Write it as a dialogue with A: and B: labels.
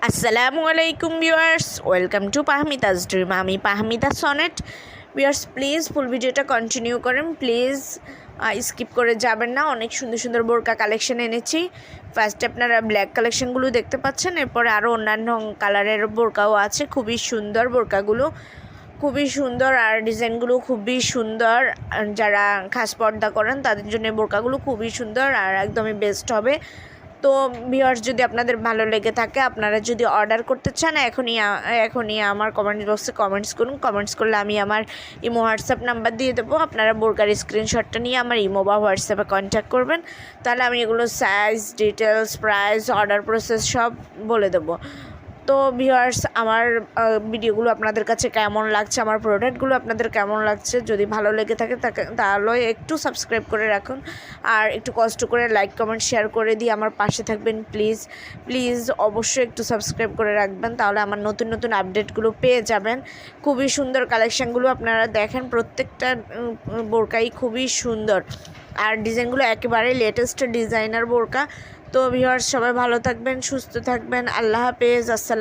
A: আসসালামু আলাইকুম viewers, welcome to fahmidasdream। আমি ফাহমিদা সনেট। ভিউয়ার্স প্লিজ ফুল ভিডিওটা কন্টিনিউ করেন, প্লিজ স্কিপ করে যাবেন না। অনেক সুন্দর সুন্দর বোরকা কালেকশন এনেছি। ফার্স্টে আপনারা ব্ল্যাক কালেকশনগুলো দেখতে পাচ্ছেন, এরপরে আরও অন্যান্য কালারের বোরকাও আছে। খুবই সুন্দর বোরকাগুলো, খুবই সুন্দর আর ডিজাইনগুলো খুবই সুন্দর। যারা খাস পর্দা করেন তাদের জন্য বোরকাগুলো খুবই সুন্দর আর একদমই বেস্ট হবে। তো ভিউয়ার্স যদি আপনাদের ভালো লেগে থাকে, আপনারা যদি অর্ডার করতে চান এখনই আমার কমেন্ট বক্সে কমেন্টস করুন। কমেন্টস করলে আমি আমার ইমো হোয়াটসঅ্যাপ নাম্বার দিয়ে দেবো। আপনারা বোরকার স্ক্রিনশটটা নিয়ে আমার ইমো বা হোয়াটসঅ্যাপে কন্ট্যাক্ট করবেন, তাহলে আমি এগুলো size, details, price, order process সব বলে দেবো। তো ভিউয়ার্স আমার ভিডিওগুলো আপনাদের কাছে কেমন লাগছে, আমার প্রোডাক্টগুলো আপনাদের কেমন লাগছে, যদি ভালো লেগে থাকে তাহলে একটু সাবস্ক্রাইব করে রাখুন আর একটু কষ্ট করে লাইক কমেন্ট শেয়ার করে দিয়ে আমার পাশে থাকবেন। প্লিজ প্লিজ অবশ্যই একটু সাবস্ক্রাইব করে রাখবেন, তাহলে আমার নতুন নতুন আপডেটগুলো পেয়ে যাবেন। খুবই সুন্দর কালেকশানগুলো আপনারা দেখেন, প্রত্যেকটা বোরকাই খুবই সুন্দর আর ডিজাইনগুলো একেবারে লেটেস্ট ডিজাইনার বোরকা। তো ভিউয়ার্স সবাই ভালো থাকবেন, সুস্থ থাকবেন। আল্লাহ হাফেজ। আসসালাম।